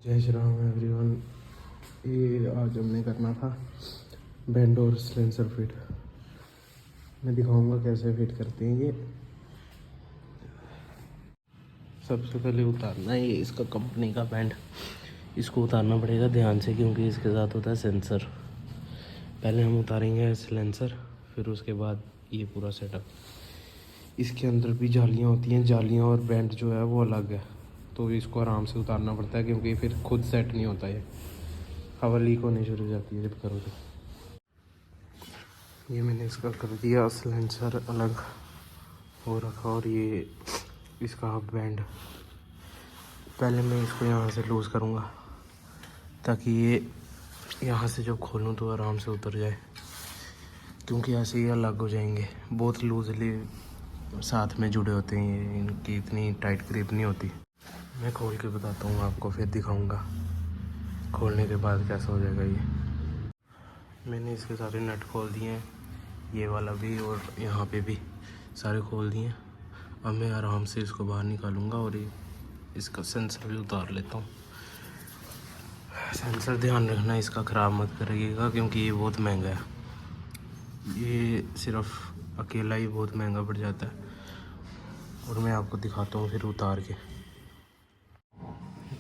जय श्री राम एवरीवन। ये आज हमने करना था बैंड और सिलेंसर फिट। मैं दिखाऊंगा कैसे फिट करते हैं ये। सबसे पहले उतारना है ये इसका कंपनी का बैंड। इसको उतारना पड़ेगा ध्यान से क्योंकि इसके साथ होता है सेंसर। पहले हम उतारेंगे सिलेंसर, फिर उसके बाद ये पूरा सेटअप। इसके अंदर भी जालियाँ होती हैं, जालियाँ और बैंड जो है वो अलग है, तो इसको आराम से उतारना पड़ता है क्योंकि फिर खुद सेट नहीं होता है। हवा लीक होने शुरू हो जाती है जब करो तो। ये मैंने इसका कर दिया, सिलेंसर अलग हो रखा और ये इसका बैंड। पहले मैं इसको यहाँ से लूज़ करूँगा ताकि ये यहाँ से जब खोलूँ तो आराम से उतर जाए, क्योंकि ऐसे ही अलग हो जाएंगे। बहुत लूजली साथ में जुड़े होते हैं ये, इनकी इतनी टाइट ग्रिप नहीं होती। मैं खोल के बताता हूँ आपको, फिर दिखाऊंगा खोलने के बाद कैसा हो जाएगा ये। मैंने इसके सारे नट खोल दिए हैं, ये वाला भी और यहाँ पे भी सारे खोल दिए हैं। अब मैं आराम से इसको बाहर निकालूंगा और ये इसका सेंसर भी उतार लेता हूँ। सेंसर ध्यान रखना इसका ख़राब मत करिएगा क्योंकि ये बहुत महंगा है। ये सिर्फ अकेला ही बहुत महंगा पड़ जाता है। और मैं आपको दिखाता हूँ फिर उतार के।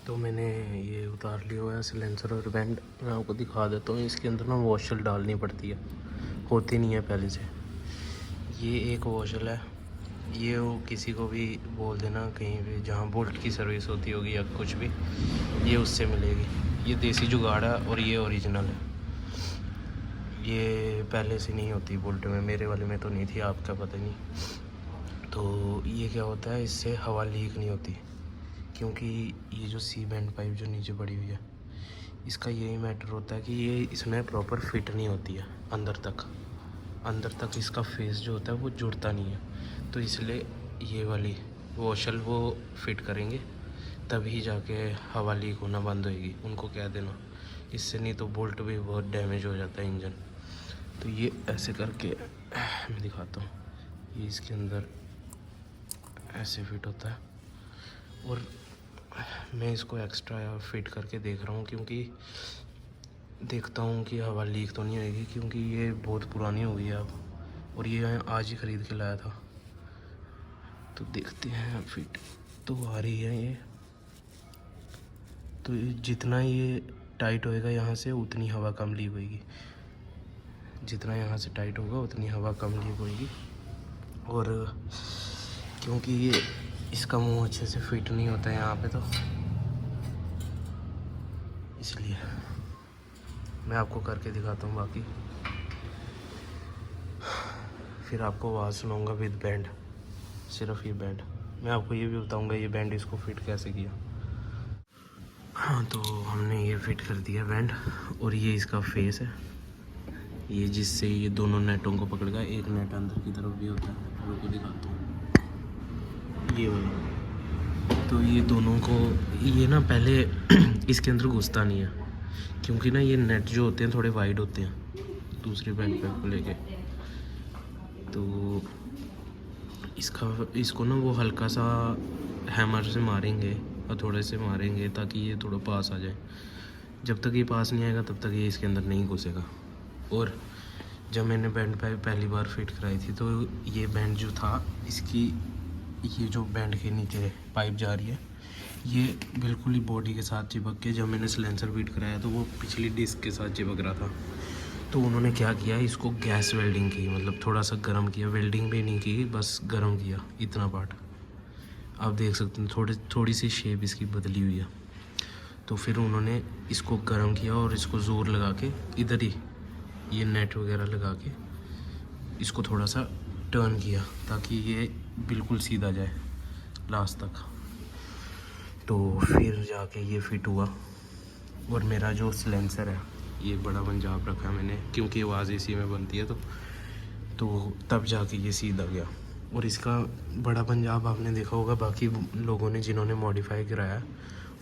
तो मैंने ये उतार लिया हुआ है सिलेंसर और बैंड। मैं आपको दिखा देता हूँ। इसके अंदर ना वॉशल डालनी पड़ती है, होती नहीं है पहले से। ये एक वॉशल है, ये वो किसी को भी बोल देना कहीं भी जहाँ बोल्ट की सर्विस होती होगी या कुछ भी, ये उससे मिलेगी। ये देसी जुगाड़ है और ये ओरिजिनल है। ये पहले से नहीं होती बोल्ट में, मेरे वाले में तो नहीं थी, आपका पता नहीं। तो ये क्या होता है, इससे हवा लीक नहीं होती क्योंकि ये जो सी बैंड पाइप जो नीचे पड़ी हुई है, इसका यही मैटर होता है कि ये इसमें प्रॉपर फिट नहीं होती है अंदर तक इसका फेस जो होता है वो जुड़ता नहीं है। तो इसलिए ये वाली वॉशल वो फिट करेंगे तभी जाके हवा लीक होना बंद होएगी। उनको कह देना, इससे नहीं तो बोल्ट भी बहुत डैमेज हो जाता है इंजन। तो ये ऐसे करके मैं दिखाता हूँ। ये इसके अंदर ऐसे फिट होता है और मैं इसको एक्स्ट्रा फिट करके देख रहा हूँ क्योंकि देखता हूँ कि हवा लीक तो नहीं होगी, क्योंकि ये बहुत पुरानी हो गई है अब और ये आज ही ख़रीद के लाया था। तो देखते हैं फिट तो आ रही है ये। तो जितना ये टाइट होएगा यहाँ से उतनी हवा कम लीक होएगी, जितना यहाँ से टाइट होगा उतनी हवा कम लीक होएगी। और क्योंकि ये इसका मुंह अच्छे से फिट नहीं होता है यहाँ पे, तो इसलिए मैं आपको करके दिखाता हूँ। बाकी फिर आपको आवाज़ सुनाऊँगा विद बैंड, सिर्फ ये बैंड। मैं आपको ये भी बताऊँगा ये बैंड इसको फिट कैसे किया। हाँ, तो हमने ये फिट कर दिया बैंड और ये इसका फेस है, ये जिससे ये दोनों नेटों को पकड़ेगा। एक नेट अंदर की तरफ भी होता है, रुको दिखाता हूँ, ये वाला। तो ये दोनों को ये ना पहले इसके अंदर घुसता नहीं है क्योंकि ना ये नेट जो होते हैं थोड़े वाइड होते हैं दूसरे बैंड पैप को लेके। तो इसको ना वो हल्का सा हैमर से मारेंगे और थोड़े से मारेंगे ताकि ये थोड़ा पास आ जाए। जब तक ये पास नहीं आएगा तब तक ये इसके अंदर नहीं घुसेगा। और जब मैंने बैंड पाइप पहली बार फिट कराई थी तो ये बैंड जो था इसकी, ये जो बैंड के नीचे पाइप जा रही है ये बिल्कुल ही बॉडी के साथ चिपक के, जब मैंने सिलेंसर फिट कराया तो वो पिछली डिस्क के साथ चिपक रहा था। तो उन्होंने क्या किया, इसको गैस वेल्डिंग की, मतलब थोड़ा सा गर्म किया, वेल्डिंग भी नहीं की, बस गर्म किया इतना पार्ट। आप देख सकते हैं थोड़ी सी शेप इसकी बदली हुई है। तो फिर उन्होंने इसको गर्म किया और इसको ज़ोर लगा के इधर ही ये नेट वगैरह लगा के इसको थोड़ा सा टर्न किया ताकि ये बिल्कुल सीधा जाए लास्ट तक। तो फिर जाके ये फिट हुआ। और मेरा जो सिलेंसर है ये बड़ा पंजाब रखा है मैंने क्योंकि आवाज़ इसी में बनती है, तो तब जाके ये सीधा गया। और इसका बड़ा पंजाब आपने देखा होगा, बाकी लोगों ने जिन्होंने मॉडिफाई कराया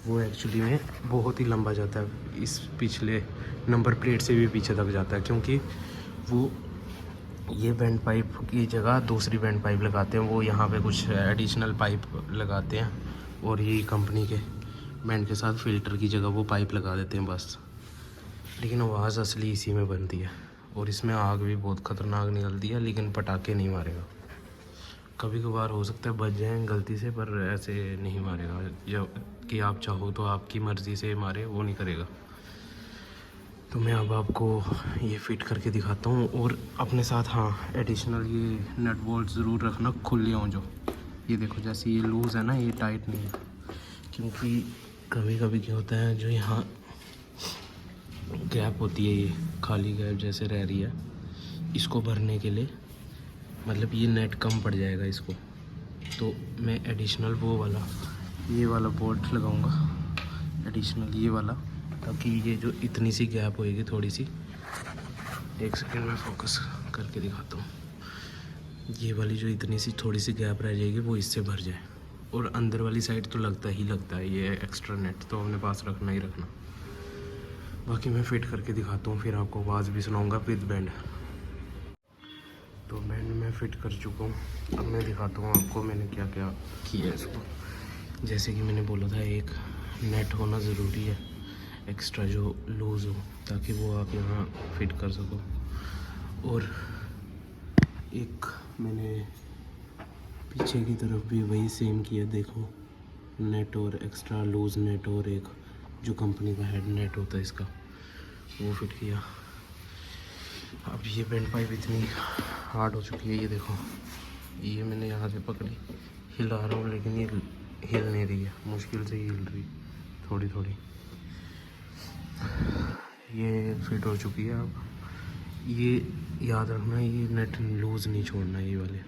वो एक्चुअली में बहुत ही लंबा जाता है, इस पिछले नंबर प्लेट से भी पीछे तक जाता है, क्योंकि वो ये बैंड पाइप की जगह दूसरी बैंड पाइप लगाते हैं। वो यहाँ पे कुछ एडिशनल पाइप लगाते हैं और ये कंपनी के बैंड के साथ फ़िल्टर की जगह वो पाइप लगा देते हैं बस। लेकिन आवाज़ असली इसी में बनती है। और इसमें आग भी बहुत ख़तरनाक निकलती है, लेकिन पटाखे नहीं मारेगा। कभी कभार हो सकता है बच जाएँ गलती से, पर ऐसे नहीं मारेगा। जब कि आप चाहो तो आपकी मर्ज़ी से मारे, वो नहीं करेगा। तो मैं अब आपको ये फ़िट करके दिखाता हूँ। और अपने साथ हाँ एडिशनल ये नट बोल्ट ज़रूर रखना खुले हों जो। ये देखो जैसे ये लूज़ है ना, ये टाइट नहीं है, क्योंकि कभी कभी क्या होता है जो यहाँ गैप होती है, ये खाली गैप जैसे रह रही है, इसको भरने के लिए मतलब ये नेट कम पड़ जाएगा इसको। तो मैं एडिशनल वो वाला ये वाला बोल्ट लगाऊंगा, एडिशनल ये वाला, ताकि ये जो इतनी सी गैप होएगी थोड़ी सी, एक सेकेंड में फोकस करके दिखाता हूँ। ये वाली जो इतनी सी थोड़ी सी गैप रह जाएगी वो इससे भर जाए। और अंदर वाली साइड तो लगता ही लगता है, ये एक्स्ट्रा नेट तो अपने पास रखना ही रखना। बाकी मैं फ़िट करके दिखाता हूँ, फिर आपको आवाज़ भी सुनाऊँगा विद बैंड। तो बैंड मैं फ़िट कर चुका हूँ। अब मैं दिखाता हूँ आपको मैंने क्या क्या किया है इसको। जैसे कि मैंने बोला था एक नेट होना ज़रूरी है एक्स्ट्रा जो लूज़ हो, ताकि वो आप यहाँ फिट कर सको। और एक मैंने पीछे की तरफ भी वही सेम किया, देखो नेट और एक्स्ट्रा लूज़ नेट और एक जो कंपनी का हेड नेट होता है इसका, वो फिट किया। अब ये बेंड पाइप इतनी हार्ड हो चुकी है, ये देखो ये मैंने यहाँ से पकड़ी, हिला रहा हूँ लेकिन ये हिल नहीं रही है, मुश्किल से ही हिल रही थोड़ी थोड़ी। ये फिट हो चुकी है। अब ये याद रखना ये नेट लूज़ नहीं छोड़ना ये वाले,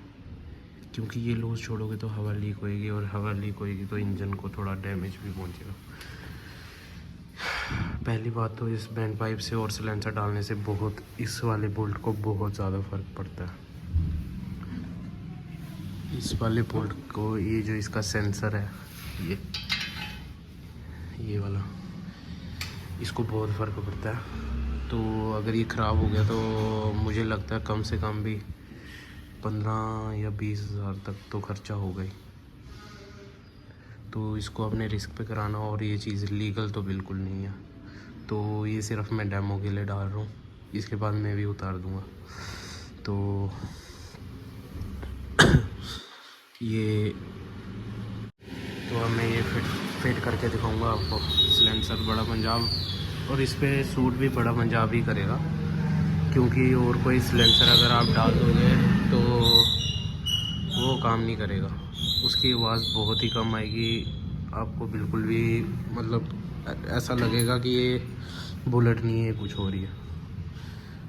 क्योंकि ये लूज़ छोड़ोगे तो हवा लीक होएगी, और हवा लीक होएगी तो इंजन को थोड़ा डैमेज भी पहुंचेगा। पहली बात तो इस बैंड पाइप से और सिलेंसर डालने से बहुत इस वाले बोल्ट को बहुत ज़्यादा फ़र्क पड़ता है। इस वाले बोल्ट को ये जो इसका सेंसर है ये वाला, इसको बहुत फ़र्क पड़ता है। तो अगर ये ख़राब हो गया तो मुझे लगता है कम से कम भी 15 या 20 हज़ार तक तो खर्चा हो गई। तो इसको अपने रिस्क पे कराना, और ये चीज़ लीगल तो बिल्कुल नहीं है। तो ये सिर्फ मैं डेमो के लिए डाल रहा हूँ, इसके बाद मैं भी उतार दूँगा। तो ये तो अब मैं ये फिट करके दिखाऊंगा आपको सिलेंसर बड़ा पंजाब, और इस पे सूट भी बड़ा पंजाब ही करेगा, क्योंकि और कोई सिलेंसर अगर आप डाल दोगे तो वो काम नहीं करेगा, उसकी आवाज़ बहुत ही कम आएगी। आपको बिल्कुल भी मतलब ऐसा लगेगा कि ये बुलेट नहीं है, कुछ हो रही है।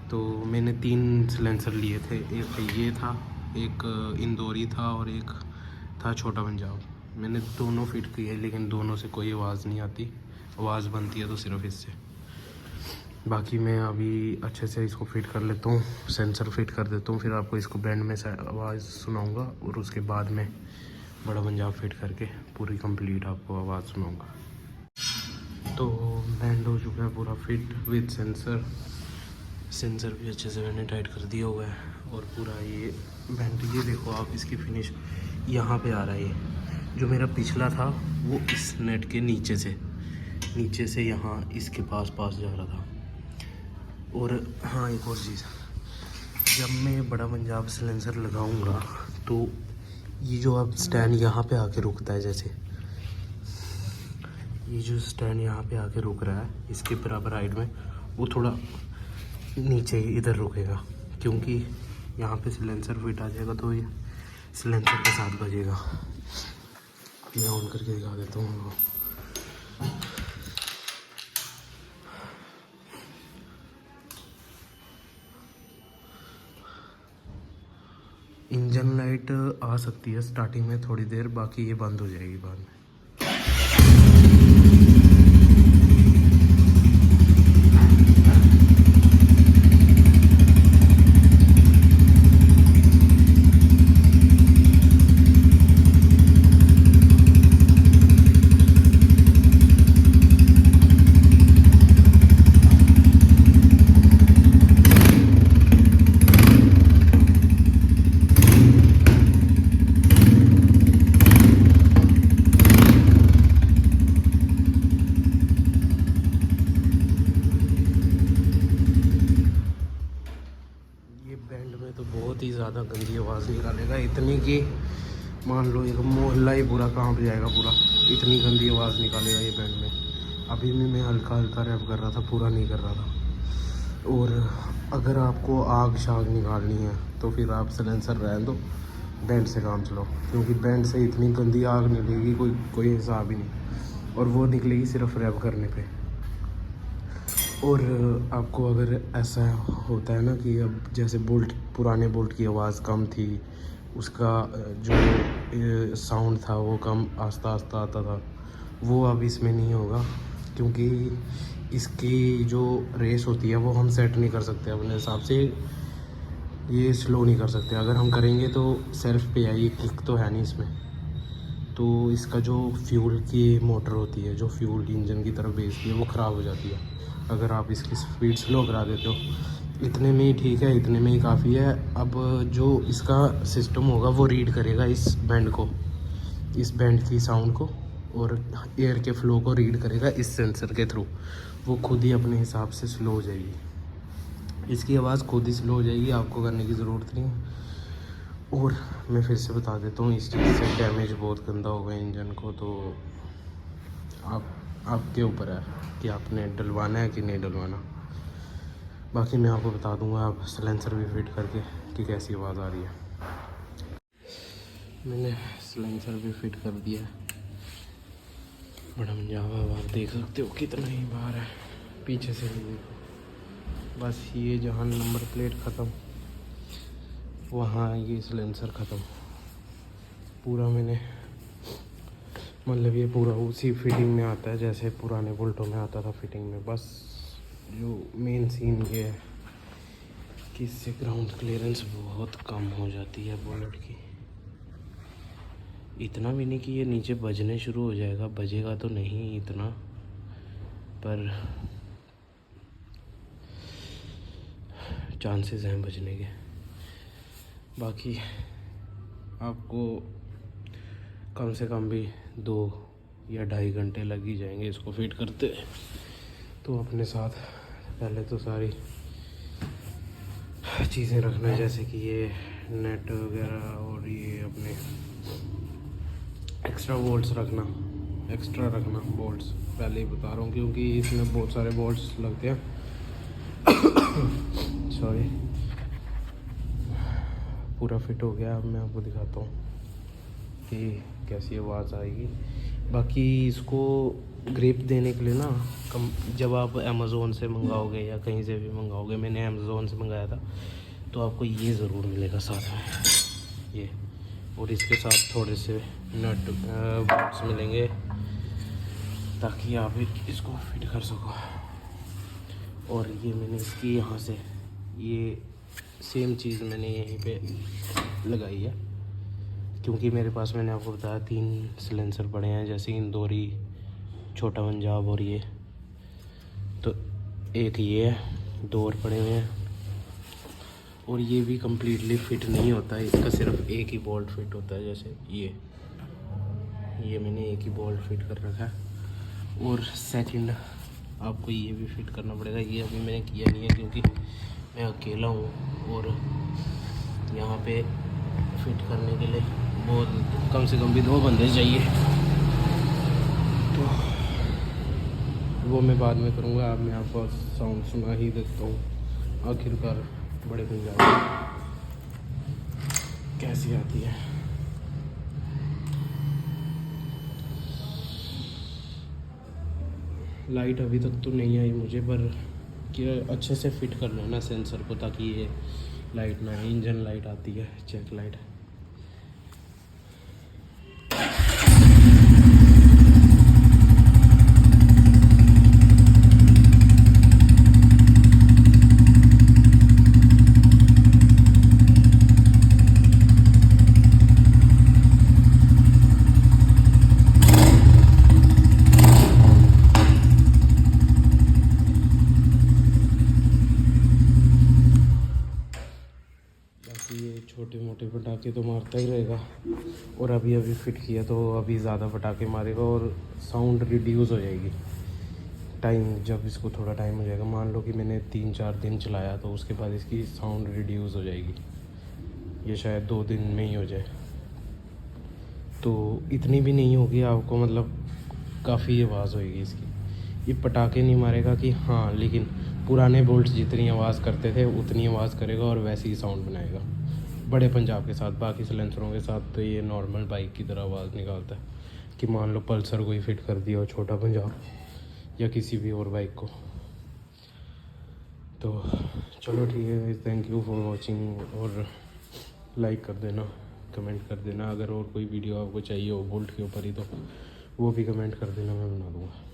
तो मैंने 3 सिलेंसर लिए थे, एक ये था, एक इंदौरी था, और एक था छोटा पंजाब। मैंने दोनों फिट किए, लेकिन दोनों से कोई आवाज़ नहीं आती, आवाज़ बनती है तो सिर्फ इससे। बाकी मैं अभी अच्छे से इसको फिट कर लेता हूँ, सेंसर फिट कर देता हूँ, फिर आपको इसको बैंड में आवाज़ सुनाऊँगा, और उसके बाद में बड़ा पंजाब फिट करके पूरी कंप्लीट आपको आवाज़ सुनाऊँगा। तो बैंड हो चुका है पूरा फिट विद सेंसर भी अच्छे से मैंने टाइट कर दिया हुआ है, और पूरा ये बैंड, ये देखो आप इसकी फिनिश यहाँ पे आ रहा है। ये जो मेरा पिछला था वो इस नेट के नीचे से यहाँ इसके पास जा रहा था। और हाँ एक और चीज़, जब मैं बड़ा पंजाब सिलेंसर लगाऊंगा तो ये जो अब स्टैंड यहाँ पे आके रुकता है, जैसे ये जो स्टैंड यहाँ पे आके रुक रहा है इसके बराबर हाइट में, वो थोड़ा नीचे इधर रुकेगा, क्योंकि यहाँ पे सिलेंसर फिट आ जाएगा तो ये सिलेंसर के साथ बजेगा। मैं ऑन करके दिखा देता हूँ। इंजन लाइट आ सकती है स्टार्टिंग में थोड़ी देर, बाकी ये बंद हो जाएगी बाद में। ज़्यादा गंदी आवाज़ निकालेगा, इतनी कि मान लो एक मोहल्ला ही पूरा कांप जाएगा पूरा, इतनी गंदी आवाज़ निकालेगा ये बैंड में। अभी भी मैं हल्का हल्का रैप कर रहा था, पूरा नहीं कर रहा था। और अगर आपको आग शाग निकालनी है तो फिर आप सिलेंसर रहने दो, बैंड से काम चलाओ, क्योंकि बैंड से इतनी गंदी आग निकलेगी कोई हिसाब ही नहीं, और वो निकलेगी सिर्फ रैप करने पे। और आपको अगर ऐसा होता है ना कि अब जैसे बोल्ट, पुराने बोल्ट की आवाज़ कम थी, उसका जो साउंड था वो कम आस्ता आस्ता आता था, वो अब इसमें नहीं होगा, क्योंकि इसकी जो रेस होती है वो हम सेट नहीं कर सकते अपने हिसाब से, ये स्लो नहीं कर सकते। अगर हम करेंगे तो सेल्फ पे आई, किक तो है नहीं इसमें, तो इसका जो फ्यूल की मोटर होती है, जो फ्यूल इंजन की तरफ भेजती है, वो ख़राब हो जाती है अगर आप इसकी स्पीड स्लो करा देते हो। इतने में ही ठीक है, इतने में ही काफ़ी है। अब जो इसका सिस्टम होगा वो रीड करेगा इस बैंड को, इस बैंड की साउंड को, और एयर के फ्लो को रीड करेगा इस सेंसर के थ्रू। वो खुद ही अपने हिसाब से स्लो हो जाएगी, इसकी आवाज़ खुद ही स्लो हो जाएगी, आपको करने की ज़रूरत नहीं है। और मैं फिर से बता देता हूँ, इस चीज़ से डैमेज बहुत गंदा होगा इंजन को, तो आपके ऊपर है कि आपने डलवाना है कि नहीं डलवाना। बाकी मैं आपको बता दूंगा आप सिलेंसर भी फिट करके कि कैसी आवाज़ आ रही है। मैंने सिलेंसर भी फिट कर दिया है, बड़ा मजा हुआ, आप देख सकते हो कितना ही बाहर है, पीछे से भी देखो, बस ये जहाँ नंबर प्लेट ख़त्म वहाँ ये सिलेंसर ख़त्म। पूरा मैंने मतलब ये पूरा उसी फिटिंग में आता है जैसे पुराने बोल्टों में आता था फिटिंग में। बस जो मेन सीन ये है कि इससे ग्राउंड क्लियरेंस बहुत कम हो जाती है बुलेट की। इतना भी नहीं कि ये नीचे बजने शुरू हो जाएगा, बजेगा तो नहीं इतना, पर चांसेस हैं बजने के। बाकी आपको कम से कम भी 2 या 2.5 घंटे लग ही जाएंगे इसको फिट करते। तो अपने साथ पहले तो सारी चीज़ें रखना, जैसे कि ये नेट वगैरह, और ये अपने एक्स्ट्रा बोल्ट्स रखना, एक्स्ट्रा रखना बोल्ट्स, पहले ही बता रहा हूँ, क्योंकि इसमें बहुत सारे बोल्ट्स लगते हैं। सॉरी, पूरा फिट हो गया। अब मैं आपको दिखाता हूँ कि कैसी आवाज़ आएगी। बाकी इसको ग्रिप देने के लिए ना जब आप अमेज़ोन से मंगाओगे या कहीं से भी मंगाओगे, मैंने अमेज़ोन से मंगाया था, तो आपको ये ज़रूर मिलेगा साथ में ये, और इसके साथ थोड़े से नट बोल्ट्स मिलेंगे ताकि आप इसको फिट कर सको। और ये मैंने इसकी यहाँ से ये सेम चीज़ मैंने यहीं पे लगाई है, क्योंकि मेरे पास, मैंने आपको बताया, 3 सिलेंसर पड़े हैं, जैसे इंदौरी, छोटा पंजाब और ये, तो एक ये है, 2 और पड़े हुए हैं। और ये भी कम्प्लीटली फिट नहीं होता है, इसका सिर्फ एक ही बोल्ट फिट होता है, जैसे ये मैंने एक ही बोल्ट फिट कर रखा है। और सेकंड आपको ये भी फिट करना पड़ेगा, ये अभी मैंने किया नहीं है क्योंकि मैं अकेला हूँ, और यहाँ पे फिट करने के लिए बहुत कम से कम भी 2 बंदे चाहिए, तो वो मैं बाद में करूँगा। अब मैं आपको साउंड सुना ही देता हूँ आखिरकार बड़े पंजाब कैसी आती है। लाइट अभी तक तो नहीं आई मुझे, पर कि अच्छे से फिट कर लेना सेंसर को, ताकि ये लाइट ना, इंजन लाइट आती है, चेक लाइट। ये छोटे मोटे पटाखे तो मारता ही रहेगा, और अभी फिट किया तो अभी ज़्यादा पटाखे मारेगा और साउंड रिड्यूस हो जाएगी टाइम, जब इसको थोड़ा टाइम हो जाएगा, मान लो कि मैंने 3-4 दिन चलाया, तो उसके बाद इसकी साउंड रिड्यूस हो जाएगी। ये शायद 2 दिन में ही हो जाए। तो इतनी भी नहीं होगी आपको, मतलब काफ़ी आवाज़ होएगी इसकी। ये पटाखे नहीं मारेगा कि हाँ, लेकिन पुराने बोल्ट्स जितनी आवाज़ करते थे उतनी आवाज़ करेगा और वैसे ही साउंड बनाएगा बड़े पंजाब के साथ। बाकी सलेंसरों के साथ तो ये नॉर्मल बाइक की तरह आवाज़ निकालता है कि मान लो पल्सर कोई फिट कर दिया हो छोटा पंजाब या किसी भी और बाइक को। तो चलो ठीक है, थैंक यू फॉर वॉचिंग। और लाइक कर देना, कमेंट कर देना। अगर और कोई वीडियो आपको चाहिए हो बोल्ट के ऊपर ही तो वो भी कमेंट कर देना, मैं बना दूँगा।